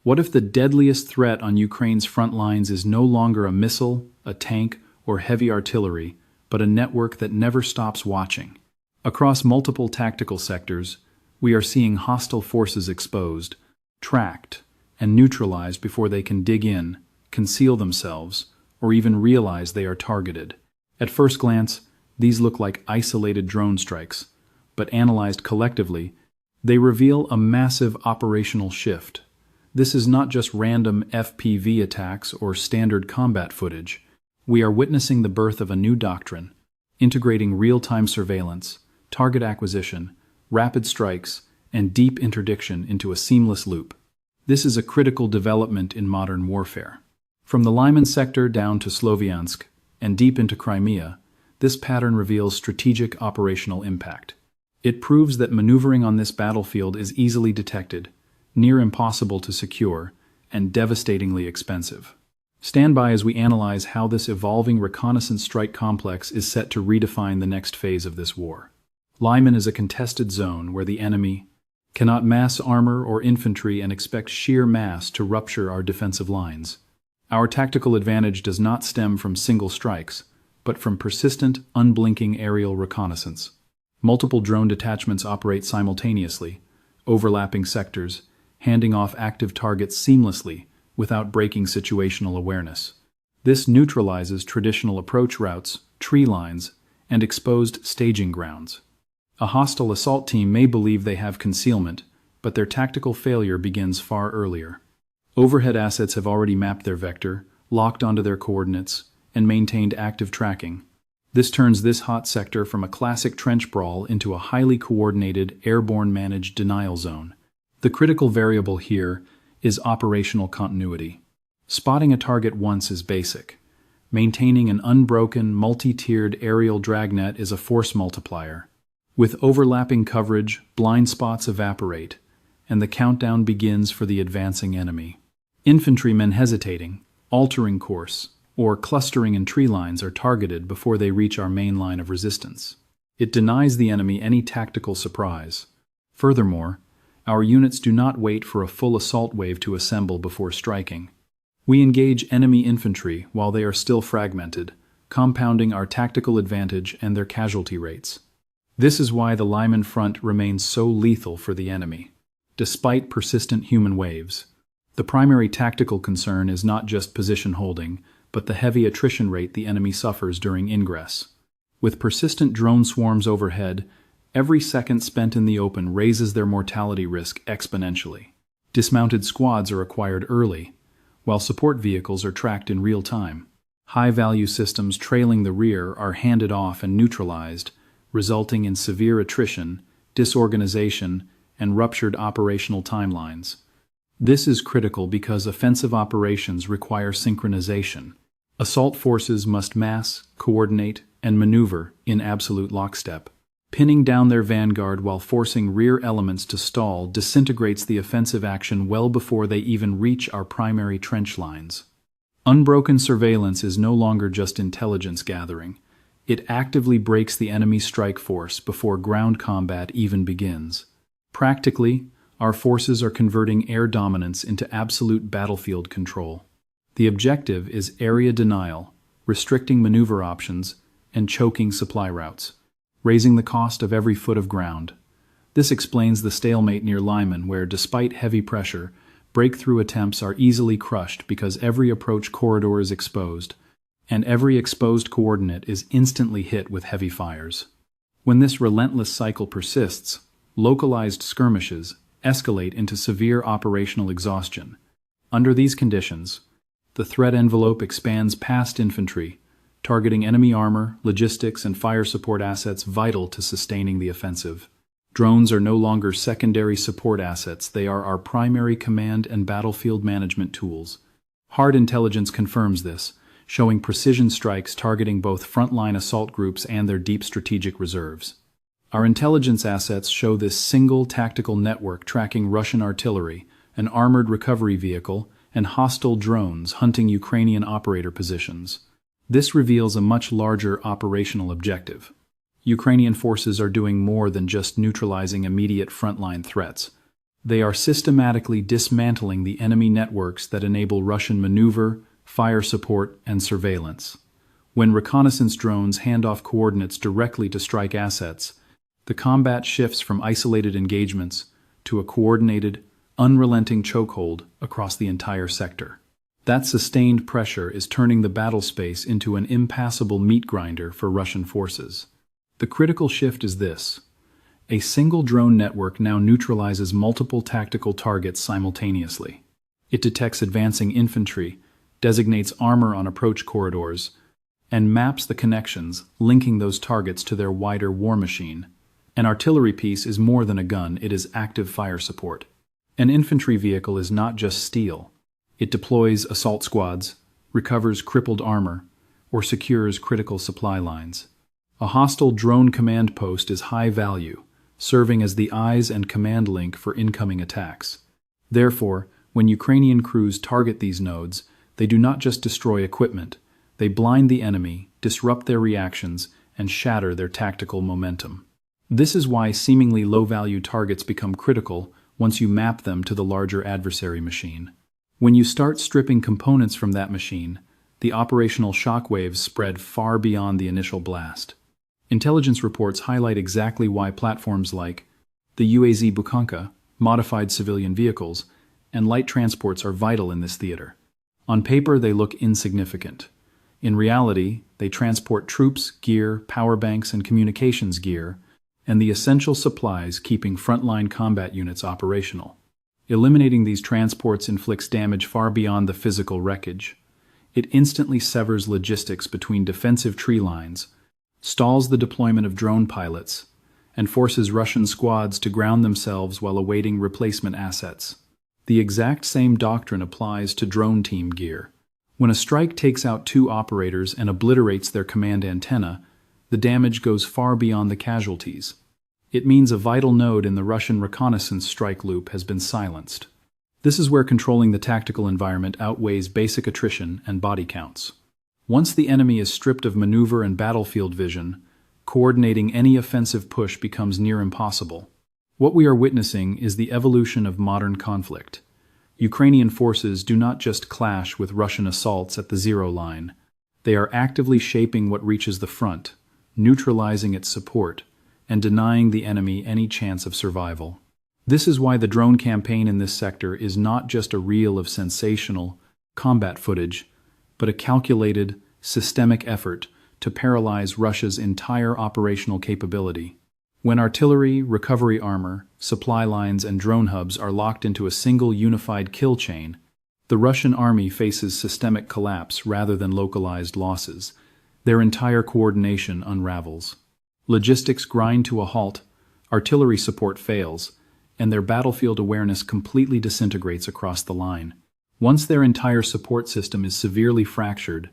What if the deadliest threat on Ukraine's front lines is no longer a missile, a tank, or heavy artillery, but a network that never stops watching? Across multiple tactical sectors, we are seeing hostile forces exposed, tracked, and neutralized before they can dig in, conceal themselves, or even realize they are targeted. At first glance, these look like isolated drone strikes, but analyzed collectively, they reveal a massive operational shift. This is not just random FPV attacks or standard combat footage. We are witnessing the birth of a new doctrine, integrating real-time surveillance, target acquisition, rapid strikes, and deep interdiction into a seamless loop. This is a critical development in modern warfare. From the Lyman sector down to Sloviansk and deep into Crimea, this pattern reveals strategic operational impact. It proves that maneuvering on this battlefield is easily detected, near impossible to secure, and devastatingly expensive. Stand by as we analyze how this evolving reconnaissance strike complex is set to redefine the next phase of this war. Lyman is a contested zone where the enemy cannot mass armor or infantry and expect sheer mass to rupture our defensive lines. Our tactical advantage does not stem from single strikes, but from persistent, unblinking aerial reconnaissance. Multiple drone detachments operate simultaneously, overlapping sectors, handing off active targets seamlessly without breaking situational awareness. This neutralizes traditional approach routes, tree lines, and exposed staging grounds. A hostile assault team may believe they have concealment, but their tactical failure begins far earlier. Overhead assets have already mapped their vector, locked onto their coordinates, and maintained active tracking. This turns this hot sector from a classic trench brawl into a highly coordinated, airborne managed denial zone. The critical variable here is operational continuity. Spotting a target once is basic. Maintaining an unbroken, multi-tiered aerial dragnet is a force multiplier. With overlapping coverage, blind spots evaporate, and the countdown begins for the advancing enemy. Infantrymen hesitating, altering course, or clustering in tree lines are targeted before they reach our main line of resistance. It denies the enemy any tactical surprise. Furthermore, our units do not wait for a full assault wave to assemble before striking. We engage enemy infantry while they are still fragmented, compounding our tactical advantage and their casualty rates. This is why the Lyman front remains so lethal for the enemy, despite persistent human waves. The primary tactical concern is not just position holding, but the heavy attrition rate the enemy suffers during ingress. With persistent drone swarms overhead, every second spent in the open raises their mortality risk exponentially. Dismounted squads are acquired early, while support vehicles are tracked in real time. High-value systems trailing the rear are handed off and neutralized, resulting in severe attrition, disorganization, and ruptured operational timelines. This is critical because offensive operations require synchronization. Assault forces must mass, coordinate, and maneuver in absolute lockstep. Pinning down their vanguard while forcing rear elements to stall disintegrates the offensive action well before they even reach our primary trench lines. Unbroken surveillance is no longer just intelligence gathering. It actively breaks the enemy's strike force before ground combat even begins. Practically, our forces are converting air dominance into absolute battlefield control. The objective is area denial, restricting maneuver options, and choking supply routes, raising the cost of every foot of ground. This explains the stalemate near Lyman, where, despite heavy pressure, breakthrough attempts are easily crushed because every approach corridor is exposed, and every exposed coordinate is instantly hit with heavy fires. When this relentless cycle persists, localized skirmishes escalate into severe operational exhaustion. Under these conditions, the threat envelope expands past infantry, targeting enemy armor, logistics, and fire support assets vital to sustaining the offensive. Drones are no longer secondary support assets, they are our primary command and battlefield management tools. Hard intelligence confirms this, showing precision strikes targeting both frontline assault groups and their deep strategic reserves. Our intelligence assets show this single tactical network tracking Russian artillery, an armored recovery vehicle, and hostile drones hunting Ukrainian operator positions. This reveals a much larger operational objective. Ukrainian forces are doing more than just neutralizing immediate frontline threats. They are systematically dismantling the enemy networks that enable Russian maneuver, fire support, and surveillance. When reconnaissance drones hand off coordinates directly to strike assets, the combat shifts from isolated engagements to a coordinated, unrelenting chokehold across the entire sector. That sustained pressure is turning the battle space into an impassable meat grinder for Russian forces. The critical shift is this: a single drone network now neutralizes multiple tactical targets simultaneously. It detects advancing infantry, designates armor on approach corridors, and maps the connections linking those targets to their wider war machine. An artillery piece is more than a gun, it is active fire support. An infantry vehicle is not just steel. It deploys assault squads, recovers crippled armor, or secures critical supply lines. A hostile drone command post is high value, serving as the eyes and command link for incoming attacks. Therefore, when Ukrainian crews target these nodes, they do not just destroy equipment, they blind the enemy, disrupt their reactions, and shatter their tactical momentum. This is why seemingly low-value targets become critical once you map them to the larger adversary machine. When you start stripping components from that machine, the operational shockwaves spread far beyond the initial blast. Intelligence reports highlight exactly why platforms like the UAZ Bukanka, modified civilian vehicles, and light transports are vital in this theater. On paper, they look insignificant. In reality, they transport troops, gear, power banks, and communications gear, and the essential supplies keeping frontline combat units operational. Eliminating these transports inflicts damage far beyond the physical wreckage. It instantly severs logistics between defensive tree lines, stalls the deployment of drone pilots, and forces Russian squads to ground themselves while awaiting replacement assets. The exact same doctrine applies to drone team gear. When a strike takes out 2 operators and obliterates their command antenna, the damage goes far beyond the casualties. It means a vital node in the Russian reconnaissance strike loop has been silenced. This is where controlling the tactical environment outweighs basic attrition and body counts. Once the enemy is stripped of maneuver and battlefield vision, coordinating any offensive push becomes near impossible. What we are witnessing is the evolution of modern conflict. Ukrainian forces do not just clash with Russian assaults at the zero line. They are actively shaping what reaches the front, neutralizing its support, and denying the enemy any chance of survival. This is why the drone campaign in this sector is not just a reel of sensational combat footage, but a calculated, systemic effort to paralyze Russia's entire operational capability. When artillery, recovery armor, supply lines, and drone hubs are locked into a single unified kill chain, the Russian army faces systemic collapse rather than localized losses. Their entire coordination unravels. Logistics grind to a halt, artillery support fails, and their battlefield awareness completely disintegrates across the line. Once their entire support system is severely fractured,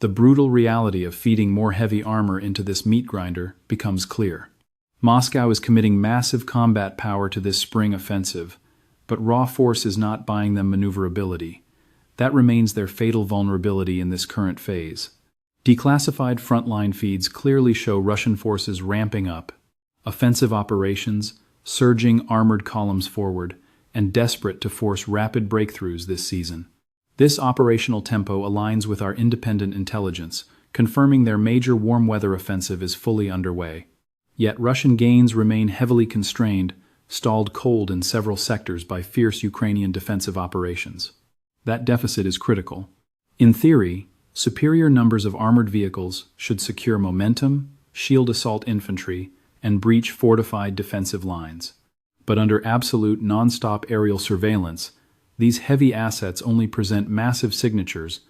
the brutal reality of feeding more heavy armor into this meat grinder becomes clear. Moscow is committing massive combat power to this spring offensive, but raw force is not buying them maneuverability. That remains their fatal vulnerability in this current phase. Declassified frontline feeds clearly show Russian forces ramping up, offensive operations, surging armored columns forward, and desperate to force rapid breakthroughs this season. This operational tempo aligns with our independent intelligence, confirming their major warm weather offensive is fully underway. Yet Russian gains remain heavily constrained, stalled cold in several sectors by fierce Ukrainian defensive operations. That deficit is critical. In theory, superior numbers of armored vehicles should secure momentum, shield assault infantry, and breach fortified defensive lines. But under absolute non-stop aerial surveillance, these heavy assets only present massive signatures,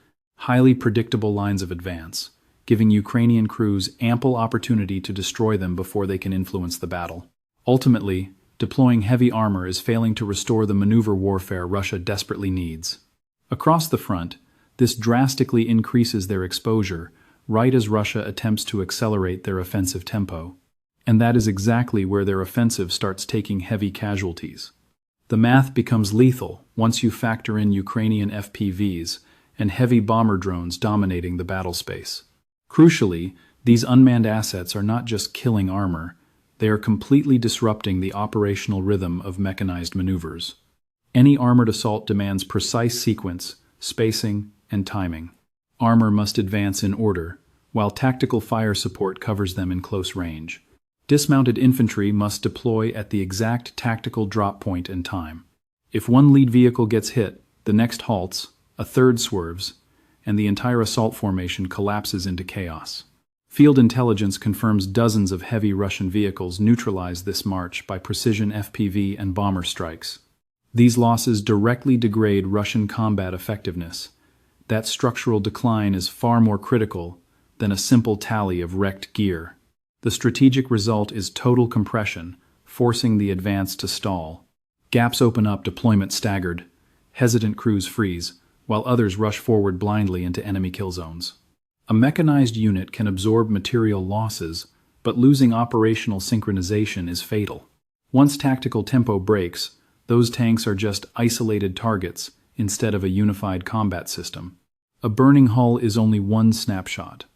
highly predictable lines of advance, giving Ukrainian crews ample opportunity to destroy them before they can influence the battle. Ultimately, deploying heavy armor is failing to restore the maneuver warfare Russia desperately needs. Across the front, this drastically increases their exposure, right as Russia attempts to accelerate their offensive tempo. And that is exactly where their offensive starts taking heavy casualties. The math becomes lethal once you factor in Ukrainian FPVs and heavy bomber drones dominating the battle space. Crucially, these unmanned assets are not just killing armor, They are completely disrupting the operational rhythm of mechanized maneuvers. Any armored assault demands precise sequence, spacing, and timing. Armor must advance in order, while tactical fire support covers them in close range. Dismounted infantry must deploy at the exact tactical drop point and time. If one lead vehicle gets hit, the next halts, a third swerves, and the entire assault formation collapses into chaos. Field intelligence confirms dozens of heavy Russian vehicles neutralize this march by precision FPV and bomber strikes. These losses directly degrade Russian combat effectiveness. That structural decline is far more critical than a simple tally of wrecked gear. The strategic result is total compression, forcing the advance to stall. Gaps open up, deployment staggered. Hesitant crews freeze, while others rush forward blindly into enemy kill zones. A mechanized unit can absorb material losses, but losing operational synchronization is fatal. Once tactical tempo breaks, those tanks are just isolated targets instead of a unified combat system. A burning hull is only one snapshot.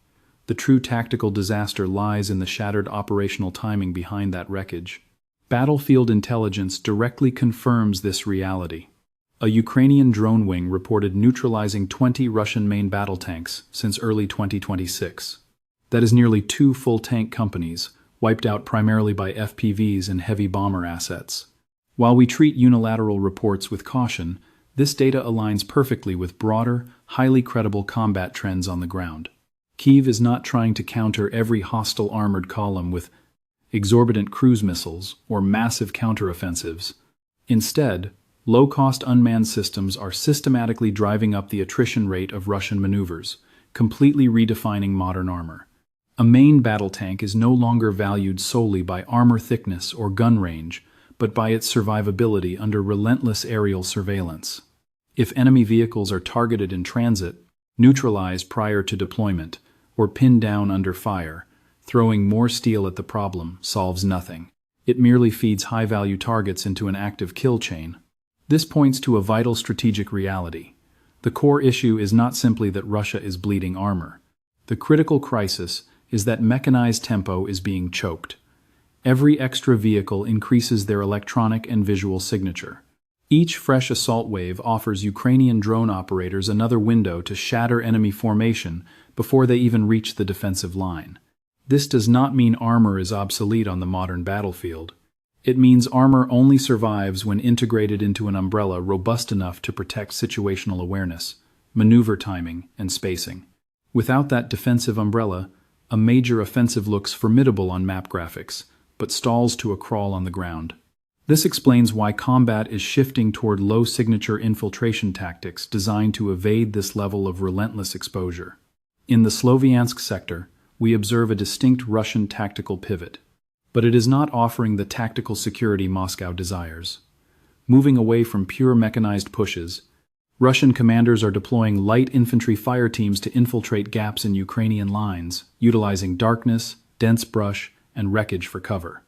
The true tactical disaster lies in the shattered operational timing behind that wreckage. Battlefield intelligence directly confirms this reality. A Ukrainian drone wing reported neutralizing 20 Russian main battle tanks since early 2026. That is nearly 2 full tank companies, wiped out primarily by FPVs and heavy bomber assets. While we treat unilateral reports with caution, this data aligns perfectly with broader, highly credible combat trends on the ground. Kyiv is not trying to counter every hostile armored column with exorbitant cruise missiles or massive counteroffensives. Instead, low-cost unmanned systems are systematically driving up the attrition rate of Russian maneuvers, completely redefining modern armor. A main battle tank is no longer valued solely by armor thickness or gun range, but by its survivability under relentless aerial surveillance. If enemy vehicles are targeted in transit, neutralized prior to deployment, or pinned down under fire, throwing more steel at the problem solves nothing. It merely feeds high-value targets into an active kill chain. This points to a vital strategic reality. The core issue is not simply that Russia is bleeding armor. The critical crisis is that mechanized tempo is being choked. Every extra vehicle increases their electronic and visual signature. Each fresh assault wave offers Ukrainian drone operators another window to shatter enemy formation before they even reach the defensive line. This does not mean armor is obsolete on the modern battlefield. It means armor only survives when integrated into an umbrella robust enough to protect situational awareness, maneuver timing, and spacing. Without that defensive umbrella, a major offensive looks formidable on map graphics, but stalls to a crawl on the ground. This explains why combat is shifting toward low-signature infiltration tactics designed to evade this level of relentless exposure. In the Sloviansk sector, we observe a distinct Russian tactical pivot, but it is not offering the tactical security Moscow desires. Moving away from pure mechanized pushes, Russian commanders are deploying light infantry fire teams to infiltrate gaps in Ukrainian lines, utilizing darkness, dense brush, and wreckage for cover.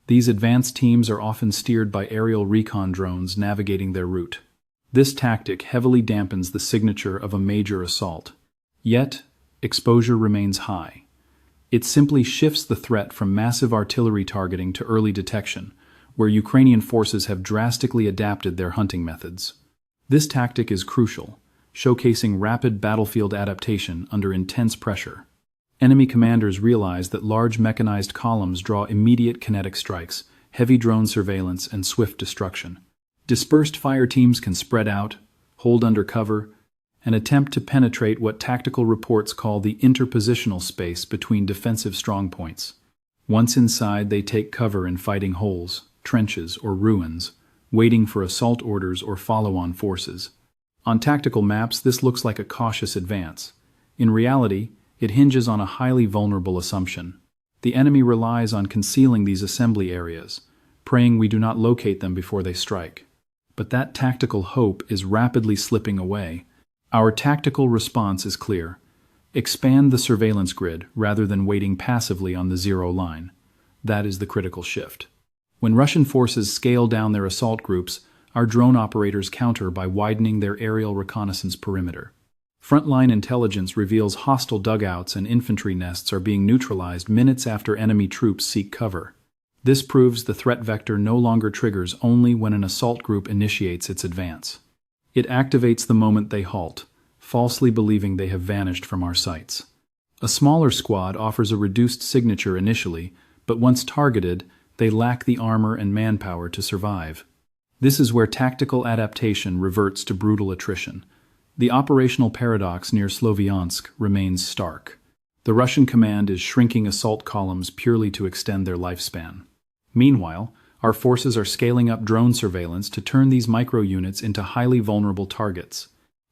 These advanced teams are often steered by aerial recon drones navigating their route. This tactic heavily dampens the signature of a major assault. Yet, exposure remains high. It simply shifts the threat from massive artillery targeting to early detection, where Ukrainian forces have drastically adapted their hunting methods. This tactic is crucial, showcasing rapid battlefield adaptation under intense pressure. Enemy commanders realize that large mechanized columns draw immediate kinetic strikes, heavy drone surveillance, and swift destruction. Dispersed fire teams can spread out, hold under cover, and attempt to penetrate what tactical reports call the interpositional space between defensive strongpoints. Once inside, they take cover in fighting holes, trenches, or ruins, waiting for assault orders or follow-on forces. On tactical maps, this looks like a cautious advance. In reality, it hinges on a highly vulnerable assumption. The enemy relies on concealing these assembly areas, praying we do not locate them before they strike. But that tactical hope is rapidly slipping away. Our tactical response is clear. Expand the surveillance grid rather than waiting passively on the zero line. That is the critical shift. When Russian forces scale down their assault groups, our drone operators counter by widening their aerial reconnaissance perimeter. Frontline intelligence reveals hostile dugouts and infantry nests are being neutralized minutes after enemy troops seek cover. This proves the threat vector no longer triggers only when an assault group initiates its advance. It activates the moment they halt, falsely believing they have vanished from our sights. A smaller squad offers a reduced signature initially, but once targeted, they lack the armor and manpower to survive. This is where tactical adaptation reverts to brutal attrition. The operational paradox near Sloviansk remains stark. The Russian command is shrinking assault columns purely to extend their lifespan. Meanwhile, our forces are scaling up drone surveillance to turn these micro-units into highly vulnerable targets.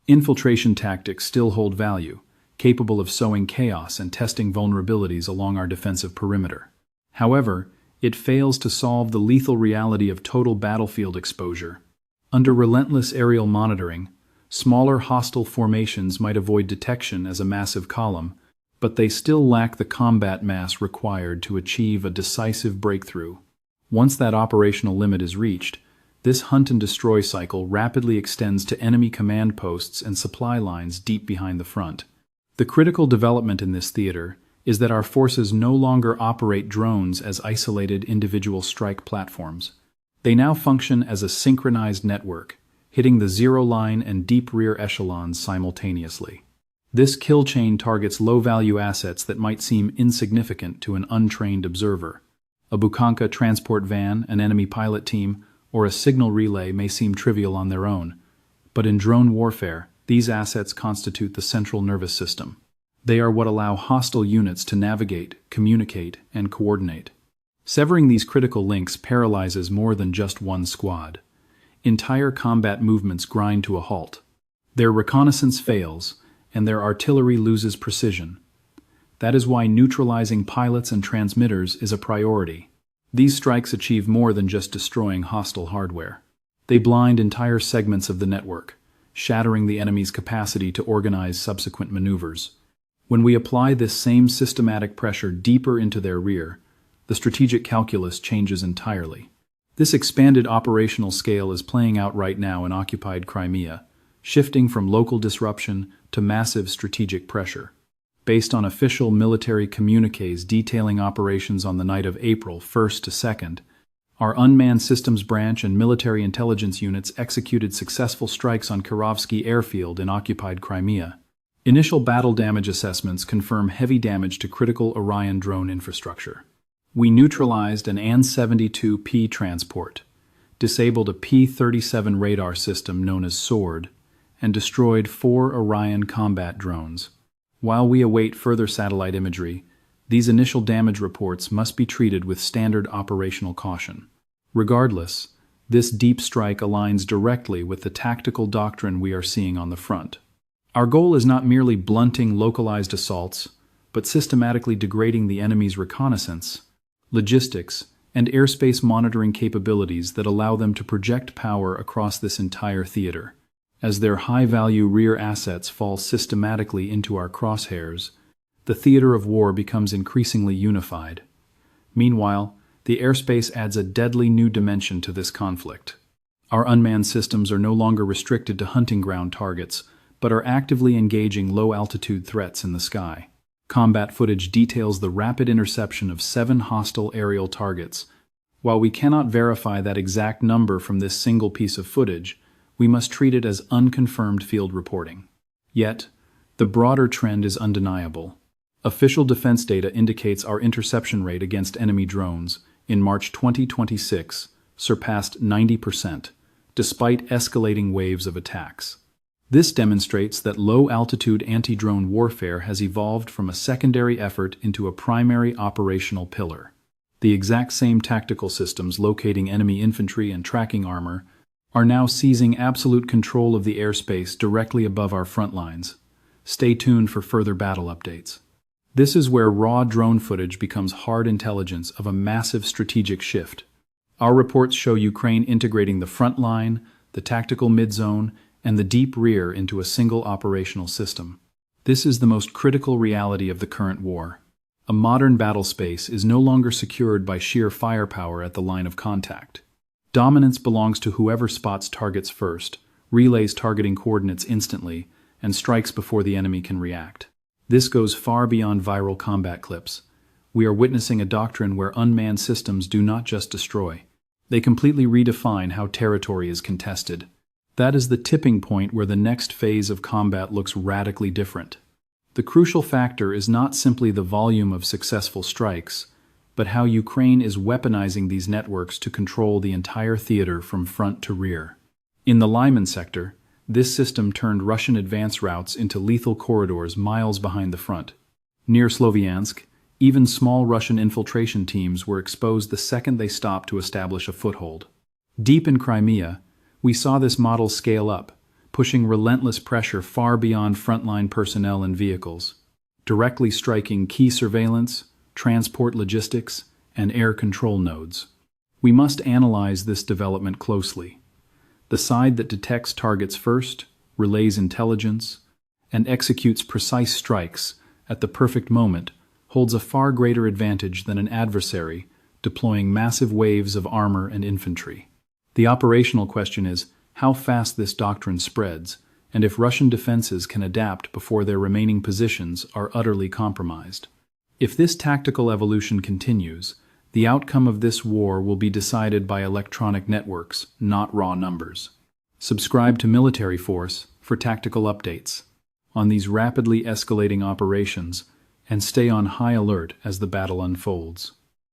Infiltration tactics still hold value, capable of sowing chaos and testing vulnerabilities along our defensive perimeter. However, it fails to solve the lethal reality of total battlefield exposure. Under relentless aerial monitoring, smaller hostile formations might avoid detection as a massive column, but they still lack the combat mass required to achieve a decisive breakthrough. Once that operational limit is reached, this hunt-and-destroy cycle rapidly extends to enemy command posts and supply lines deep behind the front. The critical development in this theater is that our forces no longer operate drones as isolated individual strike platforms. They now function as a synchronized network, hitting the zero line and deep rear echelons simultaneously. This kill chain targets low-value assets that might seem insignificant to an untrained observer. A Bukanka transport van, an enemy pilot team, or a signal relay may seem trivial on their own, but in drone warfare, these assets constitute the central nervous system. They are what allow hostile units to navigate, communicate, and coordinate. Severing these critical links paralyzes more than just one squad. Entire combat movements grind to a halt. Their reconnaissance fails, and their artillery loses precision. That is why neutralizing pilots and transmitters is a priority. These strikes achieve more than just destroying hostile hardware. They blind entire segments of the network, shattering the enemy's capacity to organize subsequent maneuvers. When we apply this same systematic pressure deeper into their rear, the strategic calculus changes entirely. This expanded operational scale is playing out right now in occupied Crimea, shifting from local disruption to massive strategic pressure. Based on official military communiques detailing operations on the night of April 1st to 2nd, our unmanned systems branch and military intelligence units executed successful strikes on Kirovsky airfield in occupied Crimea. Initial battle damage assessments confirm heavy damage to critical Orion drone infrastructure. We neutralized an An-72P transport, disabled a P-37 radar system known as SWORD, and destroyed 4 Orion combat drones. While we await further satellite imagery, these initial damage reports must be treated with standard operational caution. Regardless, this deep strike aligns directly with the tactical doctrine we are seeing on the front. Our goal is not merely blunting localized assaults, but systematically degrading the enemy's reconnaissance, logistics, and airspace monitoring capabilities that allow them to project power across this entire theater. As their high-value rear assets fall systematically into our crosshairs, the theater of war becomes increasingly unified. Meanwhile, the airspace adds a deadly new dimension to this conflict. Our unmanned systems are no longer restricted to hunting ground targets, but are actively engaging low-altitude threats in the sky. Combat footage details the rapid interception of 7 hostile aerial targets. While we cannot verify that exact number from this single piece of footage, we must treat it as unconfirmed field reporting. Yet, the broader trend is undeniable. Official defense data indicates our interception rate against enemy drones in March 2026 surpassed 90%, despite escalating waves of attacks. This demonstrates that low-altitude anti-drone warfare has evolved from a secondary effort into a primary operational pillar. The exact same tactical systems locating enemy infantry and tracking armor are now seizing absolute control of the airspace directly above our front lines. Stay tuned for further battle updates. This is where raw drone footage becomes hard intelligence of a massive strategic shift. Our reports show Ukraine integrating the front line, the tactical mid-zone, and the deep rear into a single operational system. This is the most critical reality of the current war. A modern battle space is no longer secured by sheer firepower at the line of contact. Dominance belongs to whoever spots targets first, relays targeting coordinates instantly, and strikes before the enemy can react. This goes far beyond viral combat clips. We are witnessing a doctrine where unmanned systems do not just destroy. They completely redefine how territory is contested. That is the tipping point where the next phase of combat looks radically different. The crucial factor is not simply the volume of successful strikes, but how Ukraine is weaponizing these networks to control the entire theater from front to rear. In the Lyman sector, this system turned Russian advance routes into lethal corridors miles behind the front. Near Sloviansk, even small Russian infiltration teams were exposed the second they stopped to establish a foothold. Deep in Crimea, we saw this model scale up, pushing relentless pressure far beyond frontline personnel and vehicles, directly striking key surveillance, transport logistics, and air control nodes. We must analyze this development closely. The side that detects targets first, relays intelligence, and executes precise strikes at the perfect moment holds a far greater advantage than an adversary deploying massive waves of armor and infantry. The operational question is how fast this doctrine spreads, and if Russian defenses can adapt before their remaining positions are utterly compromised. If this tactical evolution continues, the outcome of this war will be decided by electronic networks, not raw numbers. Subscribe to Military Force for tactical updates on these rapidly escalating operations and stay on high alert as the battle unfolds.